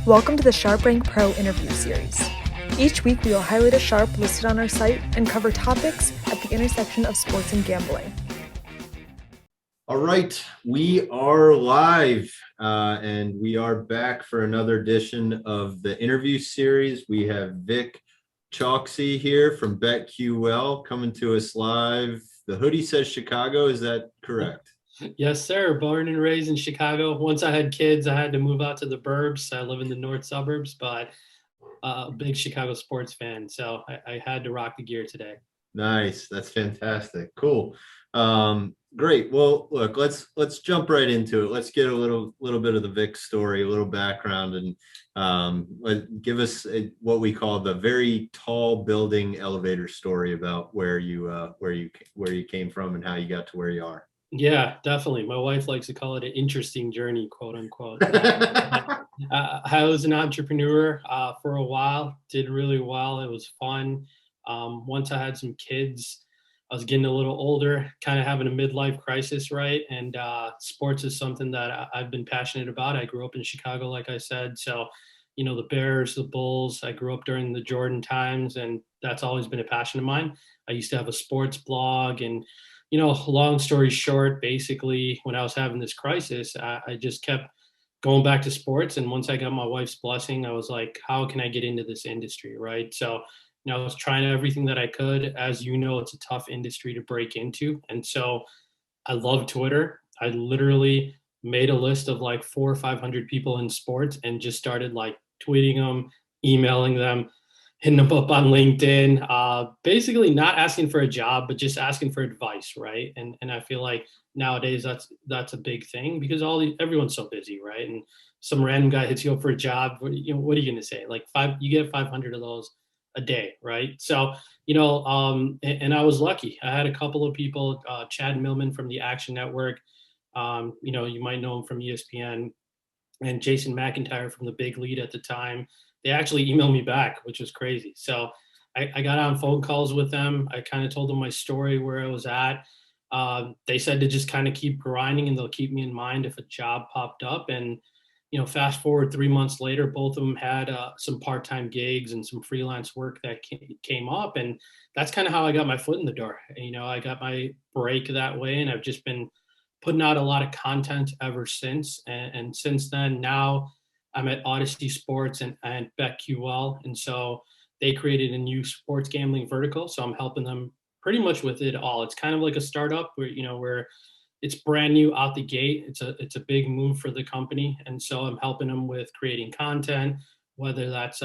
Welcome to the SharpRank Pro interview series. Each week we will highlight a Sharp listed on our site and cover topics at the intersection of sports and gambling. All right, we are live and we are back for another edition of the interview series. We have Vik Chokshi here from BetQL coming to us live. The hoodie says Chicago, is that correct? Yes, sir. Born and raised in Chicago. Once I had kids, I had to move out to the burbs. I live in the north suburbs, but a big Chicago sports fan. So I had to rock the gear today. Nice. That's fantastic. Cool. Great. Well, look, let's jump right into it. Let's get a little bit of the Vik story, a little background, and give us what we call the very tall building elevator story about where you came from and how you got to where you are. Yeah, definitely. My wife likes to call it an interesting journey, quote unquote. I was an entrepreneur for a while, did really well. It was fun. Once I had some kids, I was getting a little older, kind of having a midlife crisis, right? And sports is something that I've been passionate about. I grew up in Chicago, like I said. So, the Bears, the Bulls, I grew up during the Jordan times, and that's always been a passion of mine. I used to have a sports blog and long story short, basically, when I was having this crisis, I just kept going back to sports. And once I got my wife's blessing, I was like, how can I get into this industry, right? So, I was trying everything that I could. As you know, it's a tough industry to break into. And so I love Twitter. I literally made a list of like 400 or 500 people in sports and just started like tweeting them, emailing them, hitting them up on LinkedIn, basically not asking for a job, but just asking for advice, right? And I feel like nowadays that's a big thing because everyone's so busy, right? And some random guy hits you up for a job. What are you going to say? Like you get 500 of those a day, right? So and I was lucky. I had a couple of people, Chad Millman from the Action Network, you might know him from ESPN, and Jason McIntyre from the Big Lead at the time. They actually emailed me back, which was crazy. So I got on phone calls with them. I kind of told them my story, where I was at. They said to just kind of keep grinding and they'll keep me in mind if a job popped up. And, fast forward 3 months later, both of them had some part-time gigs and some freelance work that came up. And that's kind of how I got my foot in the door. I got my break that way, and I've just been putting out a lot of content ever since. And since then, now I'm at Audacy Sports and BetQL. And so they created a new sports gambling vertical. So I'm helping them pretty much with it all. It's kind of like a startup where it's brand new out the gate. It's a big move for the company. And so I'm helping them with creating content, whether that's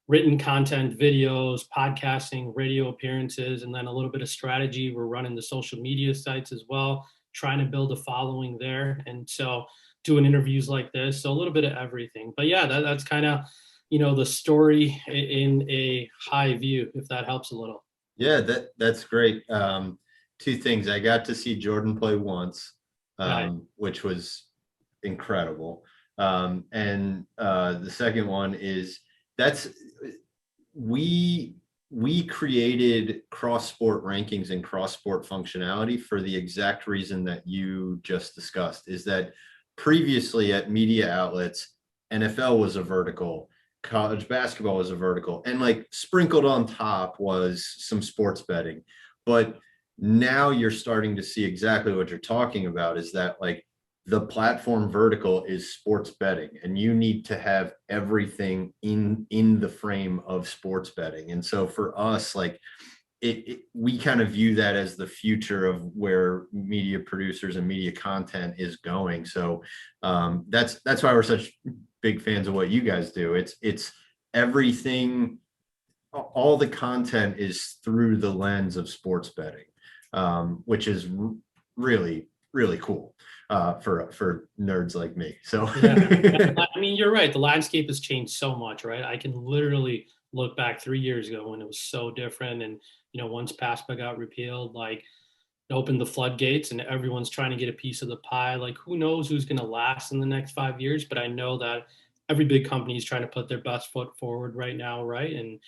written content, videos, podcasting, radio appearances, and then a little bit of strategy. We're running the social media sites as well, trying to build a following there. And so doing interviews like this. So a little bit of everything. But yeah, that's kind of, the story in a high view, if that helps a little. Yeah, that's great. Two things. I got to see Jordan play once, which was incredible. And the second one is we created cross-sport rankings and cross-sport functionality for the exact reason that you just discussed, is that previously at media outlets, NFL was a vertical, college basketball was a vertical, and like sprinkled on top was some sports betting. But now you're starting to see exactly what you're talking about, is that like the platform vertical is sports betting, and you need to have everything in the frame of sports betting. And so for us, like we kind of view that as the future of where media producers and media content is going. So that's why we're such big fans of what you guys do. It's everything, all the content is through the lens of sports betting, which is really, really cool for nerds like me. So yeah. I mean, you're right. The landscape has changed so much, right? I can literally look back 3 years ago when it was so different. And, once PASPA got repealed, like it opened the floodgates and everyone's trying to get a piece of the pie. Like who knows who's going to last in the next 5 years, but I know that every big company is trying to put their best foot forward right now, right? And,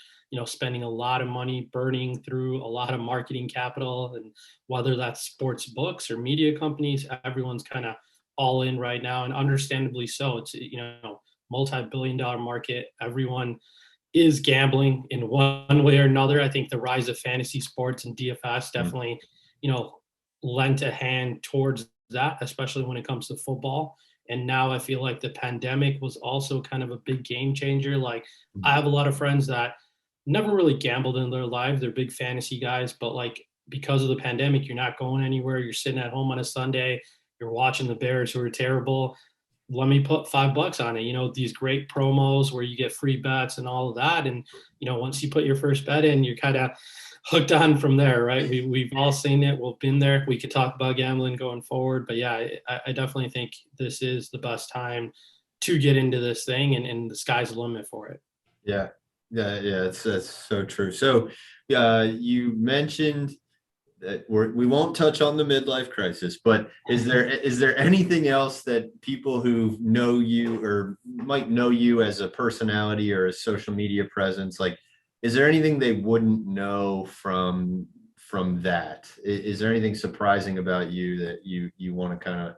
spending a lot of money, burning through a lot of marketing capital, and whether that's sports books or media companies, everyone's kind of all in right now, and understandably so. It's, multi-billion-dollar market. Everyone is gambling in one way or another. I think the rise of fantasy sports and DFS definitely, lent a hand towards that, especially when it comes to football. And now I feel like the pandemic was also kind of a big game changer. Like, I have a lot of friends that never really gambled in their life. They're big fantasy guys, but like, because of the pandemic, you're not going anywhere. You're sitting at home on a Sunday. You're watching the Bears, who are terrible. Let me put $5 on it. These great promos where you get free bets and all of that. And, once you put your first bet in, you're kind of hooked on from there, right? We've all seen it. We've been there. We could talk about gambling going forward. But yeah, I definitely think this is the best time to get into this thing, and the sky's the limit for it. Yeah. That's so true. So you mentioned that we won't touch on the midlife crisis, but is there anything else that people who know you or might know you as a personality or a social media presence, like, is there anything they wouldn't know from that? Is there anything surprising about you that you want to kind of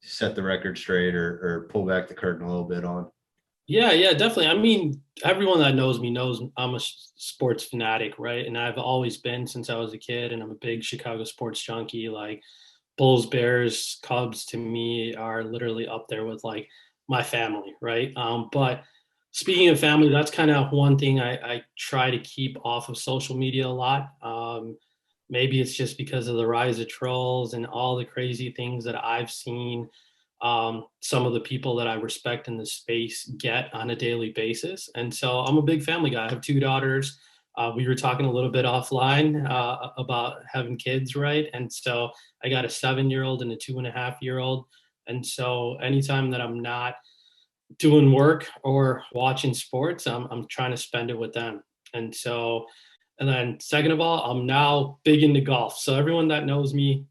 set the record straight or pull back the curtain a little bit on? Yeah, definitely. I mean, everyone that knows me knows I'm a sports fanatic, right? And I've always been since I was a kid, and I'm a big Chicago sports junkie. Like, Bulls, Bears, Cubs to me are literally up there with like my family, right? But speaking of family, that's kind of one thing I try to keep off of social media a lot. Maybe it's just because of the rise of trolls and all the crazy things that I've seen some of the people that I respect in the space get on a daily basis. And so I'm a big family guy. I have two daughters. We were talking a little bit offline about having kids, right? And so I got a 7-year-old and a 2.5-year-old. And so anytime that I'm not doing work or watching sports, I'm trying to spend it with them. And so, and then second of all, I'm now big into golf. So everyone that knows me,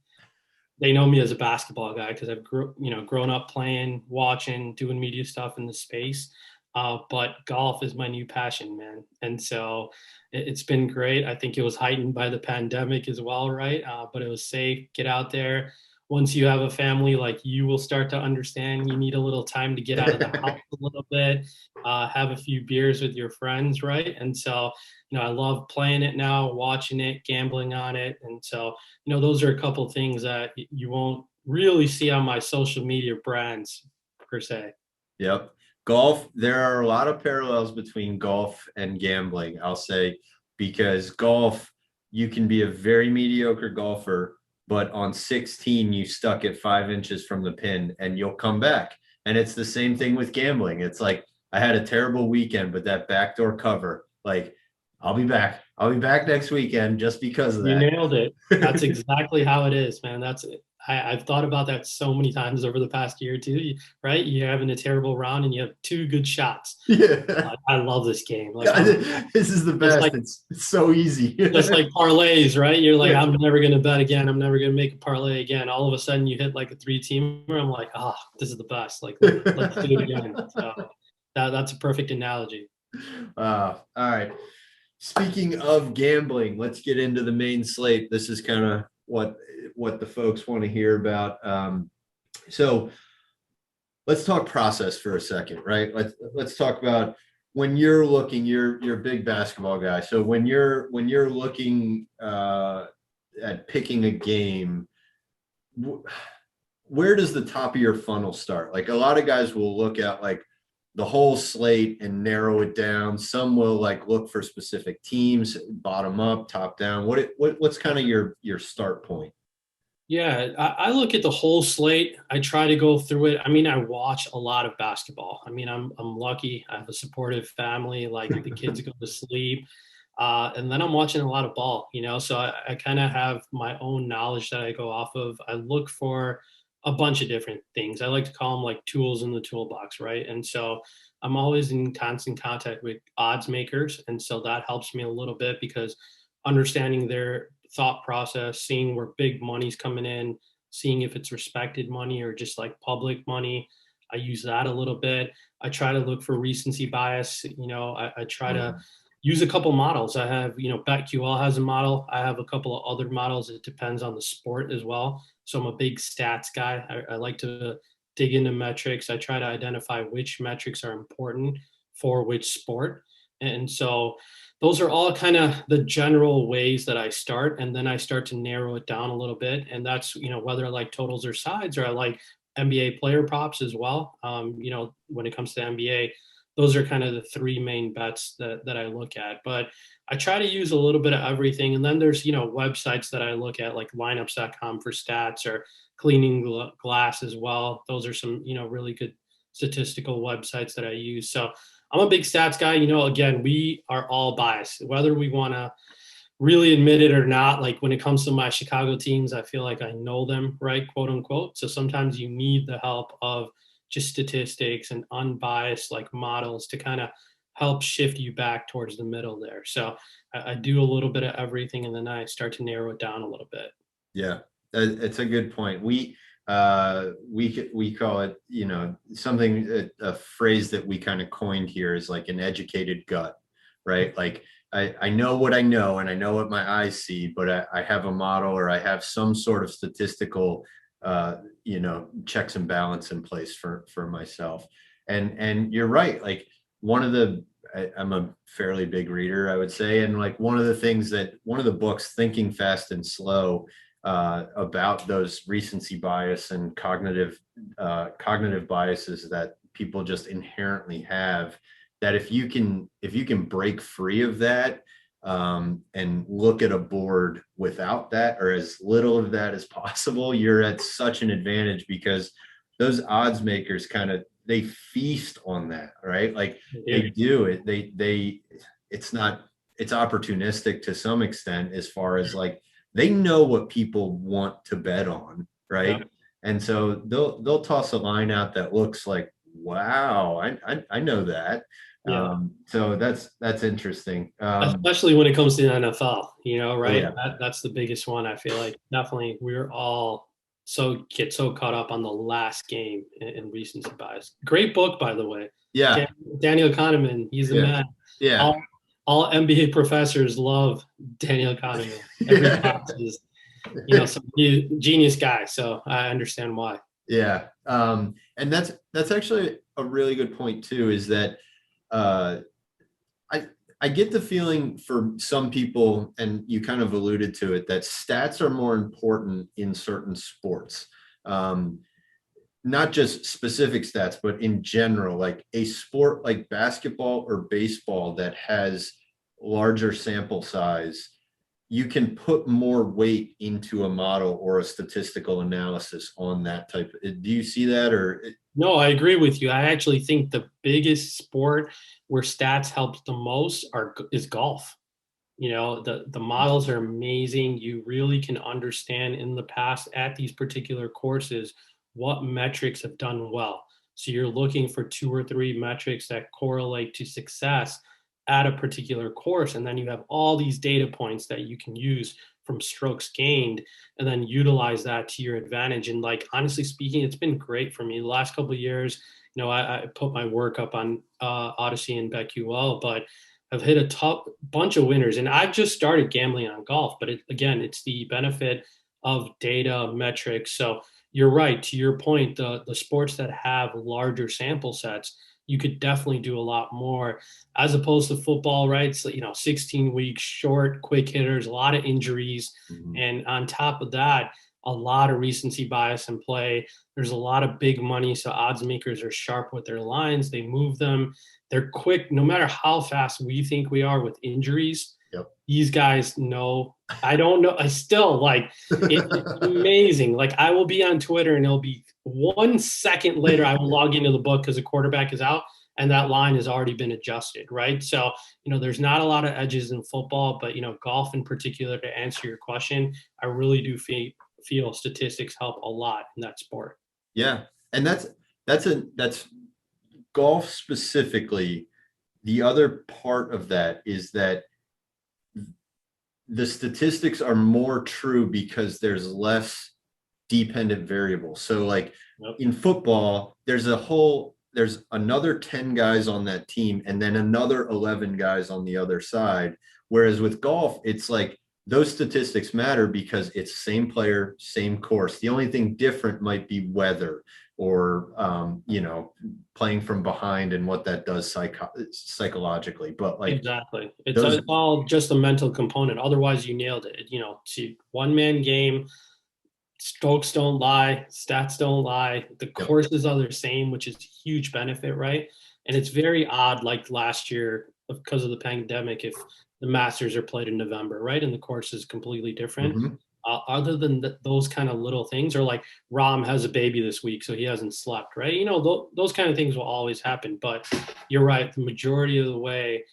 they know me as a basketball guy because I've grown up playing, watching, doing media stuff in the space. But golf is my new passion, man. And so it's been great. I think it was heightened by the pandemic as well, right? But it was safe. Get out there. Once you have a family, like, you will start to understand you need a little time to get out of the house a little bit, have a few beers with your friends, right? And so, I love playing it now, watching it, gambling on it. And so, those are a couple of things that you won't really see on my social media brands per se. Yep. Golf, there are a lot of parallels between golf and gambling, I'll say, because golf, you can be a very mediocre golfer, but on 16, you stuck at 5 inches from the pin and you'll come back. And it's the same thing with gambling. It's like, I had a terrible weekend, but that backdoor cover, like, I'll be back. I'll be back next weekend just because of that. You nailed it. That's exactly how it is, man. That's it. I've thought about that so many times over the past year or two, right? You're having a terrible round and you have 2 good shots. Yeah. I love this game. Like, God, this is the best. like, it's so easy. just like parlays, right? You're like, Yeah. I'm never going to bet again. I'm never going to make a parlay again. All of a sudden you hit like a 3-teamer. I'm like, this is the best. Like, let's do it again. So that's a perfect analogy. All right. Speaking of gambling, let's get into the main slate. This is kind of what the folks want to hear about. So let's talk process for a second, right? Let's talk about when you're looking. You're a big basketball guy. So when you're looking at picking a game, where does the top of your funnel start? Like, a lot of guys will look at like the whole slate and narrow it down. Some will like look for specific teams, bottom up, top down. What's kind of your start point? Yeah, I look at the whole slate. I try to go through it. I mean, I watch a lot of basketball. I mean, I'm lucky. I have a supportive family. Like, the kids go to sleep, and then I'm watching a lot of ball. So I kind of have my own knowledge that I go off of. I look for a bunch of different things. I like to call them like tools in the toolbox, right? And so I'm always in constant contact with odds makers, and so that helps me a little bit because understanding their thought process, seeing where big money's coming in, seeing if it's respected money or just like public money. I use that a little bit. I try to look for recency bias. I try to use a couple models. I have, BetQL has a model. I have a couple of other models. It depends on the sport as well. So I'm a big stats guy. I like to dig into metrics. I try to identify which metrics are important for which sport. And so those are all kind of the general ways that I start. And then I start to narrow it down a little bit. And that's, whether I like totals or sides, or I like NBA player props as well. When it comes to NBA, those are kind of the three main bets that I look at. But I try to use a little bit of everything. And then there's, websites that I look at, like lineups.com for stats, or cleaning glass as well. Those are some, really good statistical websites that I use. So I'm a big stats guy. Again, we are all biased, whether we want to really admit it or not. Like when it comes to my Chicago teams, I feel like I know them, right, quote unquote. So sometimes you need the help of just statistics and unbiased like models to kind of help shift you back towards the middle there. So I do a little bit of everything, and then I start to narrow it down a little bit. Yeah, it's a good point. We call it, something, a phrase that we kind of coined here is like an educated gut, right? Like I know what I know, and I know what my eyes see, but I have a model, or I have some sort of statistical, checks and balance in place for myself. And you're right. Like I'm a fairly big reader, I would say. And like one of the books, Thinking Fast and Slow, about those recency bias and cognitive biases that people just inherently have, that if you can break free of that, and look at a board without that, or as little of that as possible, you're at such an advantage, because those odds makers they feast on that, right? Like they do it. It's opportunistic to some extent, as far as like, they know what people want to bet on, right? Yeah. And so they'll toss a line out that looks like, wow, I know that. Yeah. So that's interesting. Especially when it comes to the NFL, right? Yeah. That's the biggest one. I feel like definitely we're all get so caught up on the last game in recency bias. Great book, by the way. Yeah. Daniel Kahneman, he's the man. Yeah. All MBA professors love Daniel Kahneman. Every class is, some genius guy. So I understand why. Yeah. And that's actually a really good point too, is that I get the feeling for some people, and you kind of alluded to it, that stats are more important in certain sports. Not just specific stats, but in general, like a sport like basketball or baseball that has larger sample size, you can put more weight into a model or a statistical analysis on that type. Do you see that? Or no, I agree with you. I actually think the biggest sport where stats helps the most is golf. The models are amazing. You really can understand in the past at these particular courses what metrics have done well. So you're looking for 2 or 3 metrics that correlate to success at a particular course. And then you have all these data points that you can use from strokes gained, and then utilize that to your advantage. And like, honestly speaking, it's been great for me the last couple of years. I put my work up on Audacy and BetQL, but I've hit a top bunch of winners, and I've just started gambling on golf. But it's the benefit of data metrics. So you're right. To your point, the sports that have larger sample sets, you could definitely do a lot more, as opposed to football, right? So, 16 weeks, short, quick hitters, a lot of injuries. Mm-hmm. And on top of that, a lot of recency bias in play. There's a lot of big money. So odds makers are sharp with their lines. They move them. They're quick, no matter how fast we think we are with injuries. Yep. These guys know. I don't know. I still it's amazing. Like, I will be on Twitter and it'll be 1 second later, I will log into the book because a quarterback is out and that line has already been adjusted. Right. So, there's not a lot of edges in football, but, golf in particular, to answer your question, I really do feel statistics help a lot in that sport. Yeah. And that's golf specifically. The other part of that is that the statistics are more true because there's less dependent variables. So like in football, there's another 10 guys on that team and then another 11 guys on the other side. Whereas with golf, it's like those statistics matter because it's same player, same course. The only thing different might be weather. or playing from behind and what that does psychologically. But like Exactly. It's all just a mental component. Otherwise, you nailed it. See, one-man game, strokes don't lie, stats don't lie. The courses are the same, which is a huge benefit, right? And it's very odd, like last year, because of the pandemic, if the Masters are played in November, right? And the course is completely different. Mhm. Other than those kind of little things, or like Rom has a baby this week, so he hasn't slept, right? Those kind of things will always happen. But you're right, the majority of the way,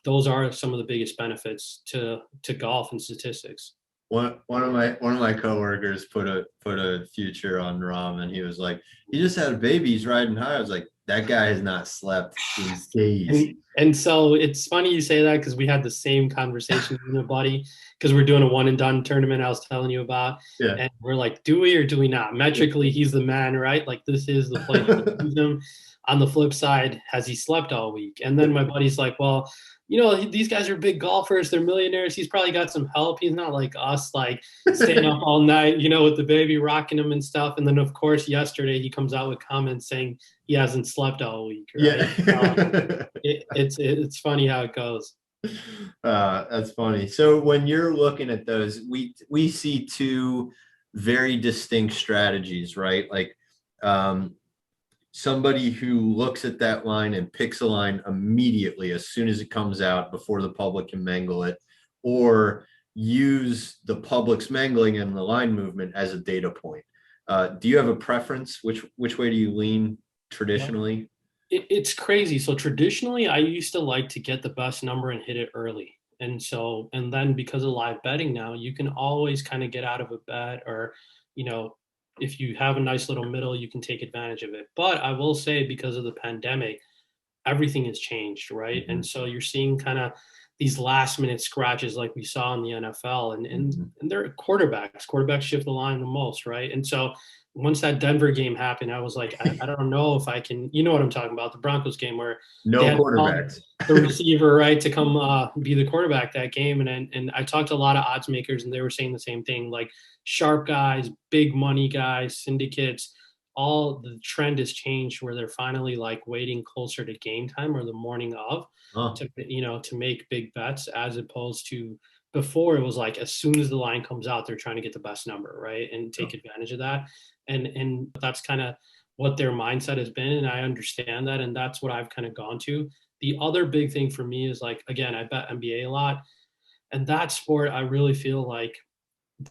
those are some of the biggest benefits to golf and statistics. One of my coworkers put a future on Rom, and he was like, he just had a baby, he's riding high. I was like, that guy has not slept in days. And so it's funny you say that, because we had the same conversation with a buddy, because we're doing a one and done tournament I was telling you about. Yeah. And we're like, do we or do we not? Metrically, he's the man, right? Like, this is the play to use him. On the flip side, has he slept all week? And then my buddy's like, well, these guys are big golfers. They're millionaires. He's probably got some help. He's not like us, like staying up all night, with the baby, rocking him and stuff. And then, of course, yesterday he comes out with comments saying he hasn't slept all week. Right? Yeah. It's funny how it goes. That's funny. So when you're looking at those, we see two very distinct strategies, right? Like somebody who looks at that line and picks a line immediately as soon as it comes out before the public can mangle it, or use the public's mangling and the line movement as a data point. Do you have a preference? Which way do you lean traditionally? It's crazy. So traditionally, I used to like to get the best number and hit it early. And then because of live betting now, you can always kind of get out of a bet, or, if you have a nice little middle, you can take advantage of it. But I will say, because of the pandemic, everything has changed, right? Mm-hmm. And so you're seeing kind of these last minute scratches like we saw in the NFL, and they're quarterbacks shift the line the most, right? And so once that Denver game happened, I was like, I don't know if I can, you know what I'm talking about, the Broncos game where no quarterbacks, the receiver, right, to come be the quarterback that game. And I talked to a lot of odds makers, and they were saying the same thing, like sharp guys, big money guys, syndicates, all the trend has changed where they're finally like waiting closer to game time or the morning of to make big bets, as opposed to before it was like as soon as the line comes out, they're trying to get the best number, right, and take advantage of that. And that's kind of what their mindset has been, and I understand that, and that's what I've kind of gone to. The other big thing for me is, like, again, I bet NBA a lot, and that sport, I really feel like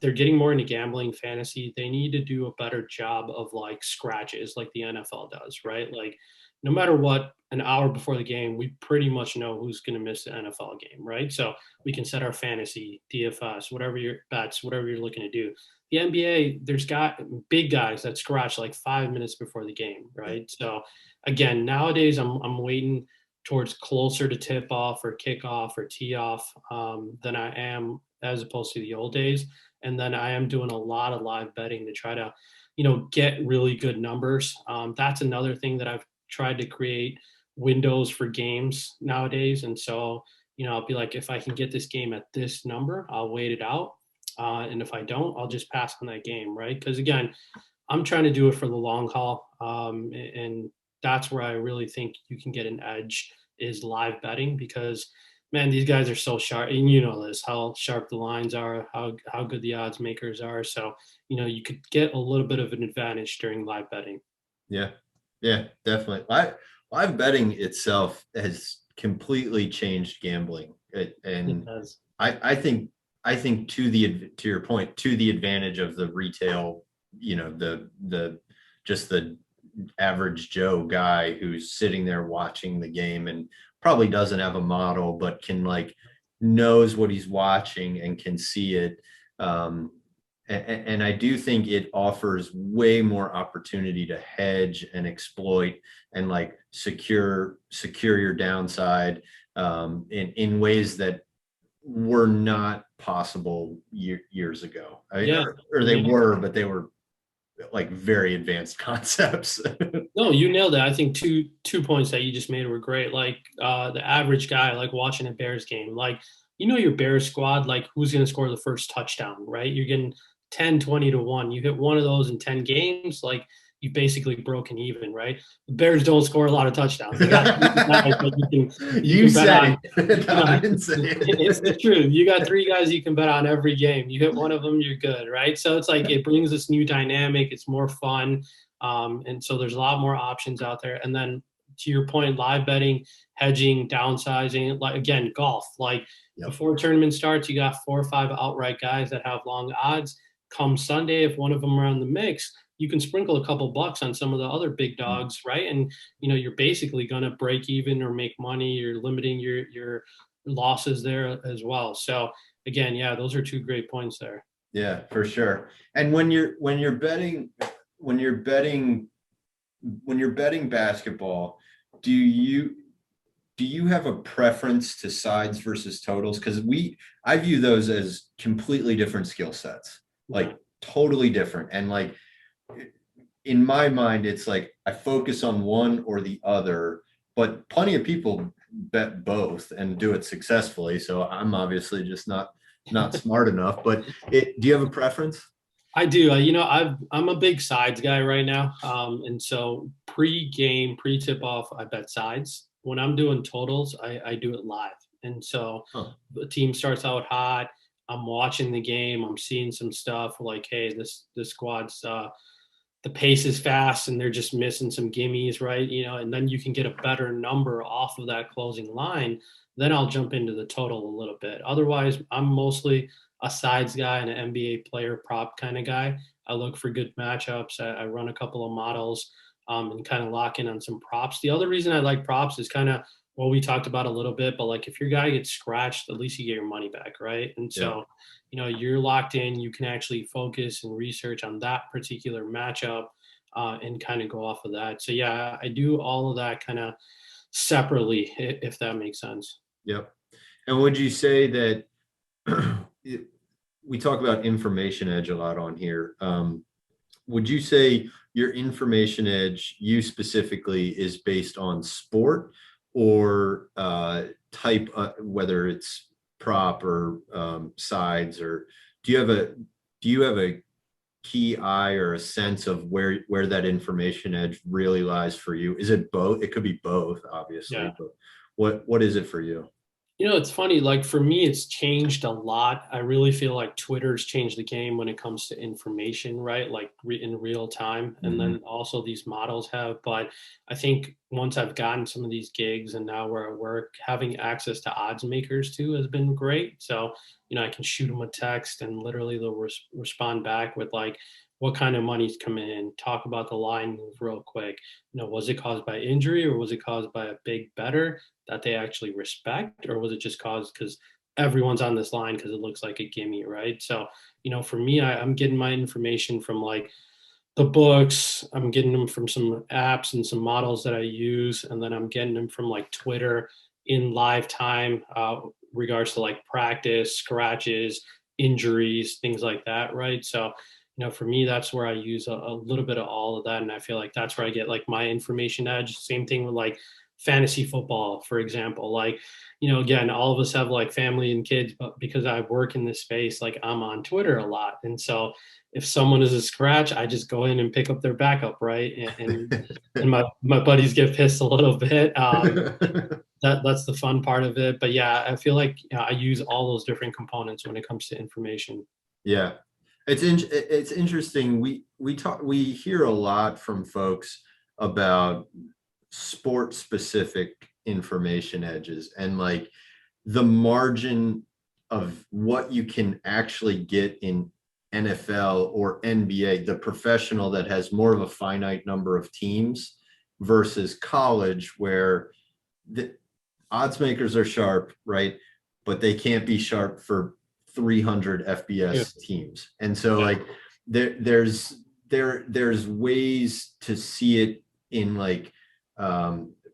they're getting more into gambling, fantasy. They need to do a better job of like scratches like the NFL does, right? Like, no matter what, an hour before the game, we pretty much know who's going to miss the NFL game, right? So we can set our fantasy, DFS, whatever your bets, whatever you're looking to do. The NBA, there's got big guys that scratch like 5 minutes before the game, right? So again, nowadays I'm waiting towards closer to tip off or kickoff or tee off than I am as opposed to the old days. And then I am doing a lot of live betting to try to, get really good numbers. That's another thing that I've tried to create windows for games nowadays. And so, I'll be like, if I can get this game at this number, I'll wait it out. And if I don't, I'll just pass on that game, right? Because again, I'm trying to do it for the long haul. And that's where I really think you can get an edge, is live betting, because man, these guys are so sharp, and this, how sharp the lines are, how good the odds makers are. So, you could get a little bit of an advantage during live betting. Yeah, definitely. Live betting itself has completely changed gambling, and I think to your point, to the advantage of the retail, the just the average Joe guy who's sitting there watching the game and probably doesn't have a model, but can knows what he's watching and can see it. And I do think it offers way more opportunity to hedge and exploit and secure your downside in ways that were not possible years ago. Or they were, but they were very advanced concepts. No, you nailed it. I think two points that you just made were great. The average guy, watching a Bears game, your Bears squad, who's going to score the first touchdown, right? You're getting 10, 20 to 1. You hit one of those in 10 games, you've basically broken even, right? The Bears don't score a lot of touchdowns. They got guys that you said it. No, I didn't say it. It's the truth. You got 3 guys you can bet on every game. You hit one of them, you're good, right? So it's like it brings this new dynamic. It's more fun, and so there's a lot more options out there. And then to your point, live betting, hedging, downsizing, like again, golf. Like before a tournament starts, you got 4 or 5 outright guys that have long odds. Come Sunday, if one of them are in the mix, you can sprinkle a couple bucks on some of the other big dogs, right? And you're basically going to break even or make money. You're limiting your losses there as well. So again, yeah, those are 2 great points there. Yeah, for sure. And when you're betting basketball, do you have a preference to sides versus totals? Because I view those as completely different skill sets, like totally different. And like in my mind, it's like I focus on one or the other, but plenty of people bet both and do it successfully. So I'm obviously just not smart enough. But do you have a preference? I do. I'm a big sides guy right now, and so pre-game, pre-tip-off, I bet sides. When I'm doing totals, I do it live, and so the team starts out hot. I'm watching the game. I'm seeing some stuff like, hey, this squad's the pace is fast and they're just missing some gimmies, right? And then you can get a better number off of that closing line. Then I'll jump into the total a little bit. Otherwise, I'm mostly a sides guy and an NBA player prop kind of guy. I look for good matchups. I run a couple of models and kind of lock in on some props. The other reason I like props is kind of what we talked about a little bit, but like if your guy gets scratched, at least you get your money back, right? And so, you're locked in. You can actually focus and research on that particular matchup and kind of go off of that. So yeah, I do all of that kind of separately, if that makes sense. Yep. And would you say that we talk about information edge a lot on here? Would you say your information edge, you specifically, is based on sport or type, whether it's prop or sides, or do you have a key eye or a sense of where that information edge really lies for you? Is it both? It could be both, obviously, but what is it for you? It's funny, like for me, it's changed a lot. I really feel like Twitter's changed the game when it comes to information, right? Like in real time. And then also these models have, but I think once I've gotten some of these gigs and now where I work, having access to odds makers too has been great. So, I can shoot them a text and literally they'll respond back with like, what kind of money's coming in, talk about the line move real quick. Was it caused by injury or was it caused by a big better that they actually respect, or was it just caused because everyone's on this line because it looks like a gimme, right? So, for me, I'm getting my information from like the books, I'm getting them from some apps and some models that I use, and then I'm getting them from like Twitter in live time, regards to like practice, scratches, injuries, things like that, right? So, for me, that's where I use a little bit of all of that. And I feel like that's where I get like my information edge. Same thing with like fantasy football, for example. Like, again, all of us have like family and kids, but because I work in this space, like I'm on Twitter a lot. And so if someone is a scratch, I just go in and pick up their backup, right? And my buddies get pissed a little bit. That's the fun part of it. But yeah, I feel like I use all those different components when it comes to information. Yeah. It's interesting. We hear a lot from folks about sport specific information edges and like the margin of what you can actually get in NFL or NBA, the professional that has more of a finite number of teams versus college where the odds makers are sharp, right? But they can't be sharp for 300 FBS teams. And so like there's ways to see it in like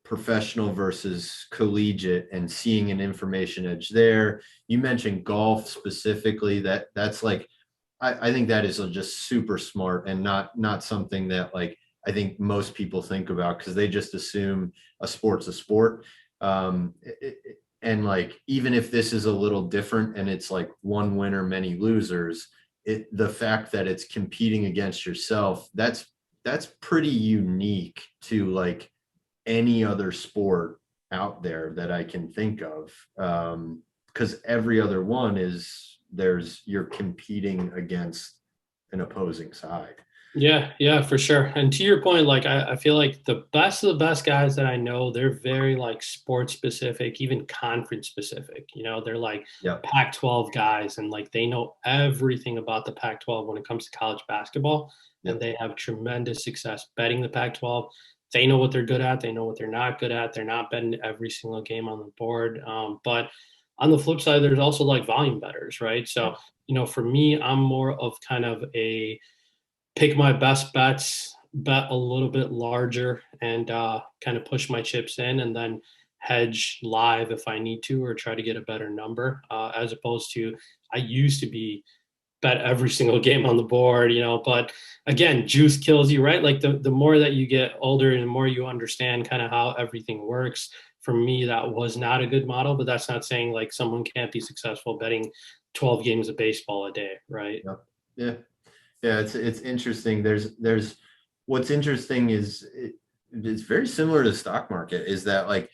professional versus collegiate and seeing an information edge there. You mentioned golf specifically. That's like, I think that is just super smart and not something that like I think most people think about because they just assume a sport's a sport. And like, even if this is a little different and it's like one winner, many losers, the fact that it's competing against yourself, that's that's pretty unique to like any other sport out there that I can think of. Because every other one is you're competing against an opposing side. Yeah, for sure. And to your point, like I feel like the best of the best guys that I know, they're very like sports specific, even conference specific. They're like Yep. Pac-12 guys, and like they know everything about the Pac-12 when it comes to college basketball, and Yep. they have tremendous success betting the Pac-12. They know what they're good at. They know what they're not good at. They're not betting every single game on the board. But on the flip side, there's also like volume bettors, right? So, for me, I'm more of kind of a pick my best bets, bet a little bit larger, and kind of push my chips in, and then hedge live if I need to, or try to get a better number. As opposed to, I used to be bet every single game on the board, but again, juice kills you, right? Like the more that you get older and the more you understand kind of how everything works. For me, that was not a good model, but that's not saying like someone can't be successful betting 12 games of baseball a day, right? Yep. Yeah. Yeah, it's interesting. There's what's interesting is it's very similar to the stock market, is that like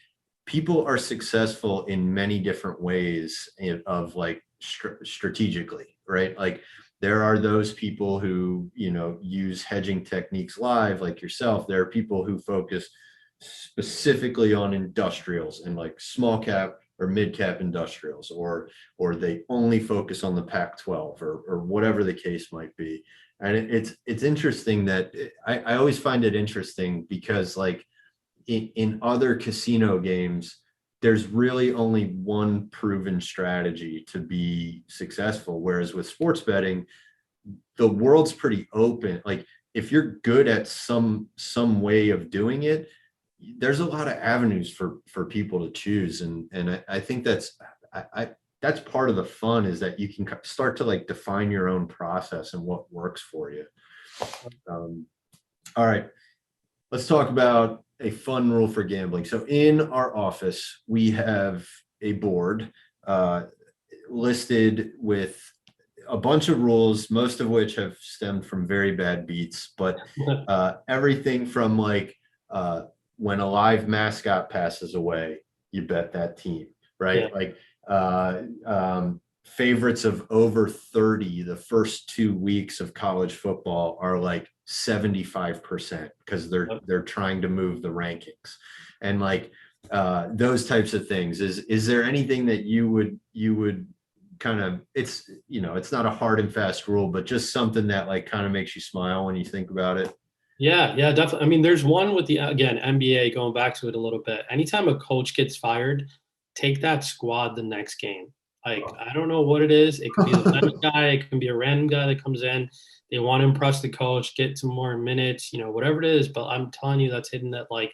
people are successful in many different ways of like strategically, right? Like there are those people who, use hedging techniques live, like yourself. There are people who focus specifically on industrials and like small cap or mid cap industrials, or they only focus on the Pac-12 or whatever the case might be. And it's interesting that I always find it interesting because like in other casino games, there's really only one proven strategy to be successful. Whereas with sports betting, the world's pretty open. Like if you're good at some way of doing it, there's a lot of avenues for people to choose. And I think that's part of the fun, is that you can start to like define your own process and what works for you. All right, let's talk about a fun rule for gambling. So in our office, we have a board listed with a bunch of rules, most of which have stemmed from very bad beats, but everything from like when a live mascot passes away, you bet that team, right? Yeah. Like favorites of over 30 the first 2 weeks of college football are like 75% because they're trying to move the rankings, and like those types of things. Is there anything that you would kind of, it's not a hard and fast rule, but just something that like kind of makes you smile when you think about it? Yeah, definitely. I mean, there's one with the, again, NBA, going back to it a little bit. Anytime a coach gets fired, take that squad the next game. Like, I don't know what it is. It could be the bench guy. It can be a random guy that comes in. They want to impress the coach, get some more minutes, whatever it is. But I'm telling you, that's hitting at like,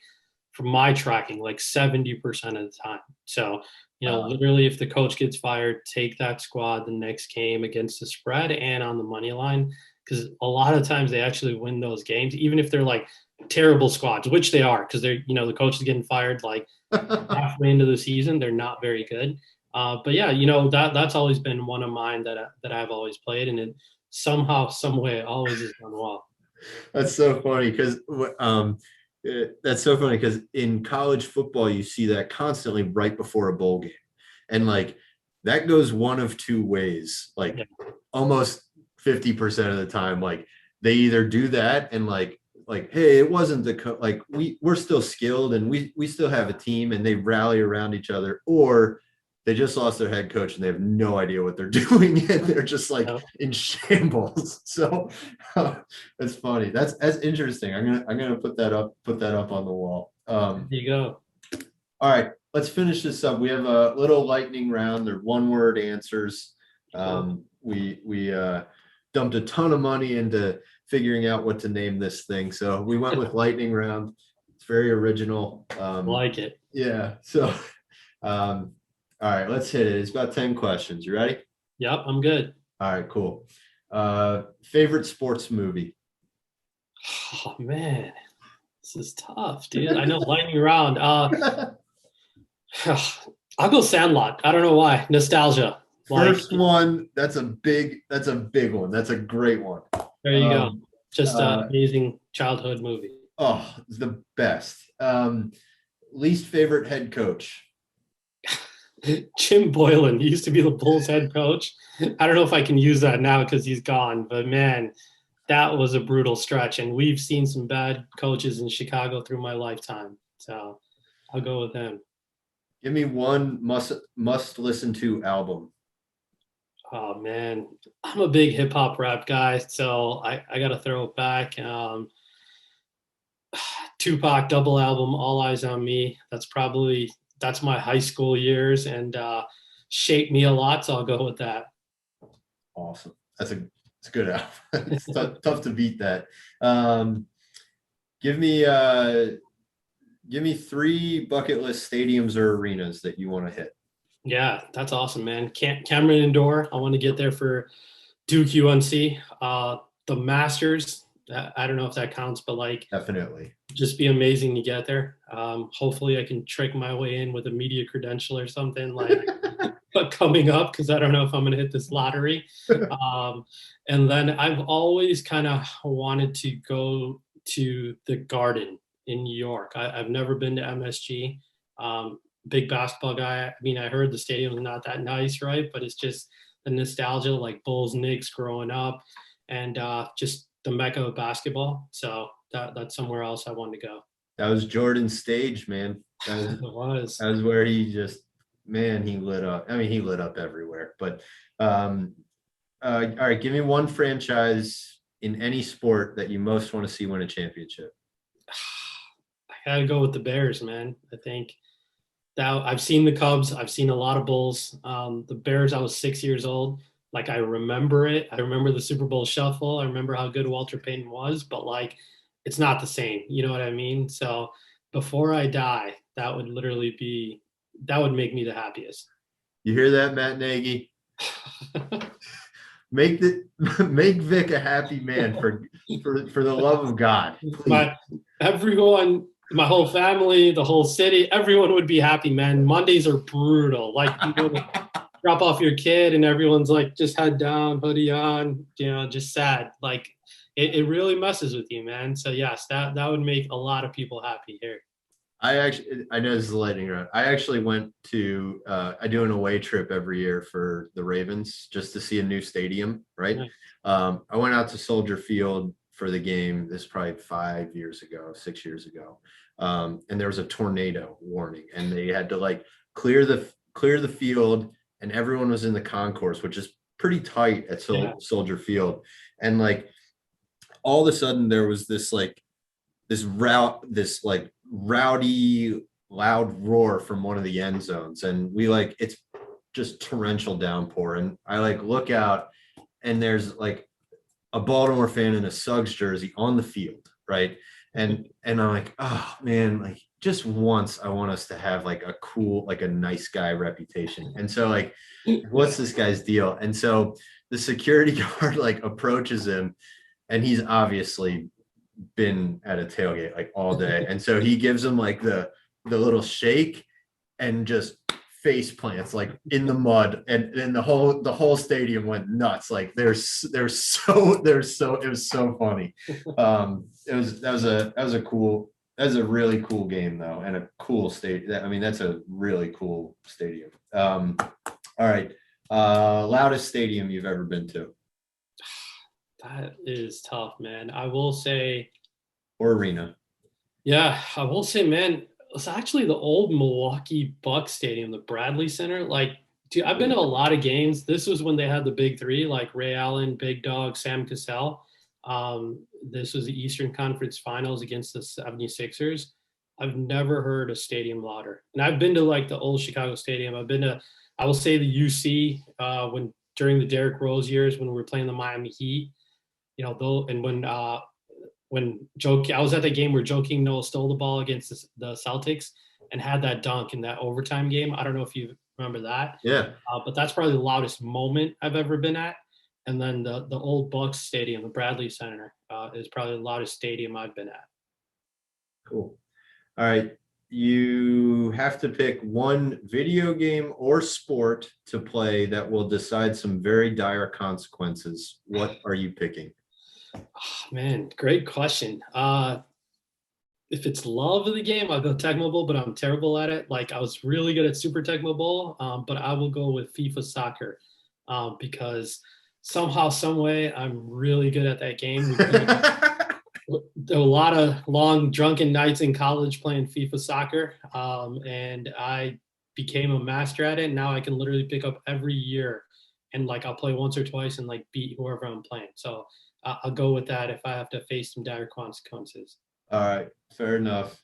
from my tracking, like 70% of the time. So, literally, if the coach gets fired, take that squad the next game against the spread and on the money line. Because a lot of times they actually win those games, even if they're like terrible squads, which they are, because they're, the coach is getting fired like halfway into the season. They're not very good. But yeah, that's always been one of mine that I've always played, and it somehow, some way, always has done well. That's so funny because in college football you see that constantly right before a bowl game, and like that goes one of two ways. Like almost 50% of the time, like they either do that and like hey, it wasn't like we're still skilled and we still have a team, and they rally around each other, or they just lost their head coach and they have no idea what they're doing and they're just like in shambles. So that's funny. That's interesting. I'm gonna put that up on the wall. There you go. All right, let's finish this up. We have a little lightning round. They're one-word answers. We dumped a ton of money into figuring out what to name this thing, so we went with lightning round. It's very original. Like it. Yeah. So all right, let's hit it. It's about 10 questions. You ready? Yep, I'm good. All right, cool. Favorite sports movie? Oh man, this is tough, dude. I know lightning round. I'll go Sandlot. I don't know why. Nostalgia. First one, that's a big one. That's a great one. There you go. Just amazing childhood movie. Oh, the best. Least favorite head coach. Jim Boylan, he used to be the Bulls head coach. I don't know if I can use that now because he's gone, but man, that was a brutal stretch. And we've seen some bad coaches in Chicago through my lifetime. So I'll go with him. Give me one must listen to album. Oh man, I'm a big hip hop rap guy, so I got to throw it back. Tupac double album, All Eyes on Me. That's my high school years and shaped me a lot. So I'll go with that. Awesome. It's a good album. It's tough to beat that. Give me 3 bucket list stadiums or arenas that you want to hit. Yeah, that's awesome, man. Cameron Indoor. I want to get there for Duke UNC. The Masters. I don't know if that counts, but like Definitely. just be amazing to get there. Hopefully I can trick my way in with a media credential or something like but coming up, because I don't know if I'm going to hit this lottery. And then I've always kind of wanted to go to the Garden in New York. I've never been to MSG. Big basketball guy. I mean, I heard the stadium's not that nice, right? But it's just the nostalgia, like Bulls, Knicks growing up, and just the mecca of basketball. So that's somewhere else I wanted to go. That was Jordan's stage, man. That was where he just, man, he lit up. I mean, he lit up everywhere. But all right, give me one franchise in any sport that you most want to see win a championship. I gotta go with the Bears, man. I think that I've seen the Cubs. I've seen a lot of Bulls. The Bears, I was 6 years old. Like, I remember it. I remember the Super Bowl shuffle. I remember how good Walter Payton was, but like, it's not the same. You know what I mean? So before I die, that would make me the happiest. You hear that, Matt Nagy? Make Vik a happy man for the love of God. My whole family, the whole city, everyone would be happy, man. Mondays are brutal. Like, you go to drop off your kid and everyone's like, just head down, hoodie on, just sad. Like, it really messes with you, man. So yes, that would make a lot of people happy here. I know this is a lightning round. I actually went to I do an away trip every year for the Ravens just to see a new stadium, right? Nice. I went out to Soldier Field for the game. This is probably 6 years ago. And there was a tornado warning, and they had to like clear the field, and everyone was in the concourse, which is pretty tight at Soldier Field. And like all of a sudden there was this rowdy, loud roar from one of the end zones. And it's just torrential downpour. And I look out, and there's like a Baltimore fan in a Suggs jersey on the field, right? And I'm like, oh man, like just once I want us to have like a cool, like a nice guy reputation. And so like, what's this guy's deal? And so the security guard like approaches him, and he's obviously been at a tailgate like all day. And so he gives him like the little shake and just face plants like in the mud, and then the whole stadium went nuts. Like it was so funny. That was a really cool game though, and a cool stadium. I mean, that's a really cool stadium. All right. Loudest stadium you've ever been to? That is tough, man. I will say, or arena. Yeah, I will say, man, it's actually the old Milwaukee Bucks stadium, the Bradley Center. Like, dude, I've been to a lot of games. This was when they had the big three, like Ray Allen, Big Dog, Sam Cassell. This was the Eastern Conference Finals against the 76ers. I've never heard a stadium louder. And I've been to like the old Chicago Stadium. I've been to, I will say, the UC during the Derrick Rose years when we were playing the Miami Heat. And when I was at that game where Joakim Noah stole the ball against the Celtics and had that dunk in that overtime game. I don't know if you remember that. Yeah. But that's probably the loudest moment I've ever been at. And then the old Bucks stadium, the Bradley Center, is probably the loudest stadium I've been at. Cool. All right. You have to pick one video game or sport to play that will decide some very dire consequences. What are you picking? Man, great question. If it's love of the game, I'll go Tecmo Bowl, but I'm terrible at it. Like I was really good at Super Tecmo Bowl, but I will go with FIFA Soccer because somehow, some way, I'm really good at that game. A lot of long drunken nights in college playing FIFA Soccer, and I became a master at it. Now I can literally pick up every year, and like I'll play once or twice and like beat whoever I'm playing. So I'll go with that if I have to face some dire consequences. All right, fair enough.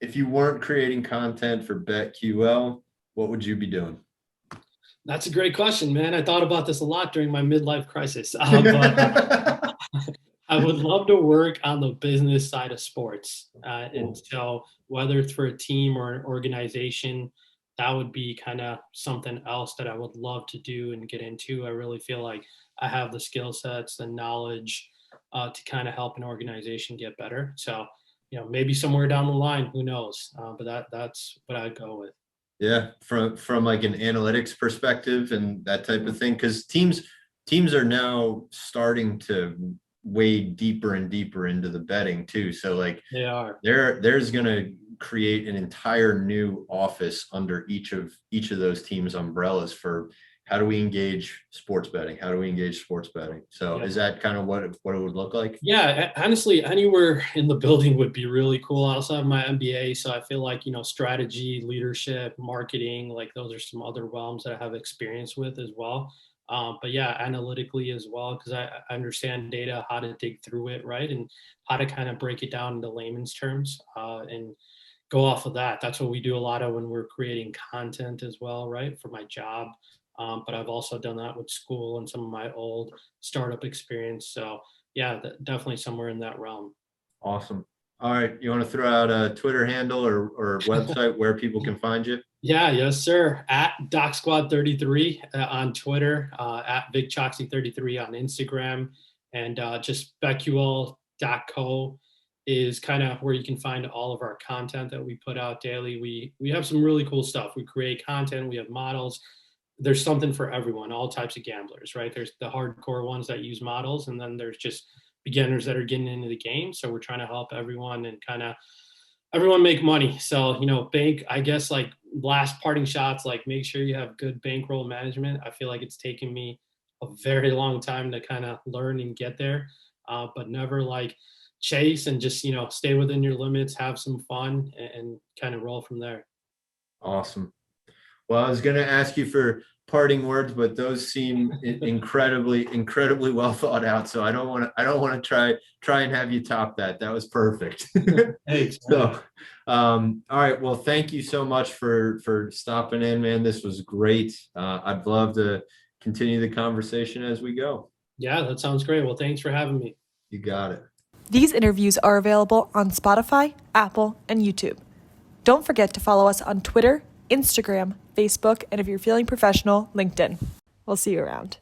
If you weren't creating content for BetQL, what would you be doing? That's a great question, man. I thought about this a lot during my midlife crisis, but I would love to work on the business side of sports. And so, whether it's for a team or an organization, that would be kind of something else that I would love to do and get into. I really feel like I have the skill sets, the knowledge to kind of help an organization get better. So, maybe somewhere down the line, who knows? But that's what I'd go with. Yeah, from like an analytics perspective and that type of thing, because teams are now starting to wade deeper and deeper into the betting too. So like They are. there's gonna create an entire new office under each of those teams' umbrellas for how do we engage sports betting? How do we engage sports betting? So Yeah. is that kind of what it would look like? Yeah, honestly, anywhere in the building would be really cool. I also have my MBA, so I feel like, strategy, leadership, marketing, like those are some other realms that I have experience with as well. But yeah, analytically as well, because I understand data, how to dig through it, right? And how to kind of break it down into layman's terms and go off of that. That's what we do a lot of when we're creating content as well, right? For my job. But I've also done that with school and some of my old startup experience. So yeah, definitely somewhere in that realm. Awesome. All right, you want to throw out a Twitter handle or website where people can find you? Yeah, yes, sir. At Doc Squad 33 on Twitter, at Vik Chokshi 33 on Instagram, and just BetQL.co is kind of where you can find all of our content that we put out daily. We have some really cool stuff. We create content. We have models. There's something for everyone, all types of gamblers, right? There's the hardcore ones that use models, and then there's just beginners that are getting into the game. So we're trying to help everyone and kind of everyone make money. So, bank, I guess, like last parting shots, like make sure you have good bankroll management. I feel like it's taken me a very long time to kind of learn and get there, but never like chase and just, stay within your limits, have some fun and kind of roll from there. Awesome. Well, I was going to ask you for parting words, but those seem incredibly well thought out. So I don't want to try and have you top that. That was perfect. Thanks. So, all right. Well, thank you so much for stopping in, man. This was great. I'd love to continue the conversation as we go. Yeah, that sounds great. Well, thanks for having me. You got it. These interviews are available on Spotify, Apple, and YouTube. Don't forget to follow us on Twitter, Instagram, Facebook, and if you're feeling professional, LinkedIn. We'll see you around.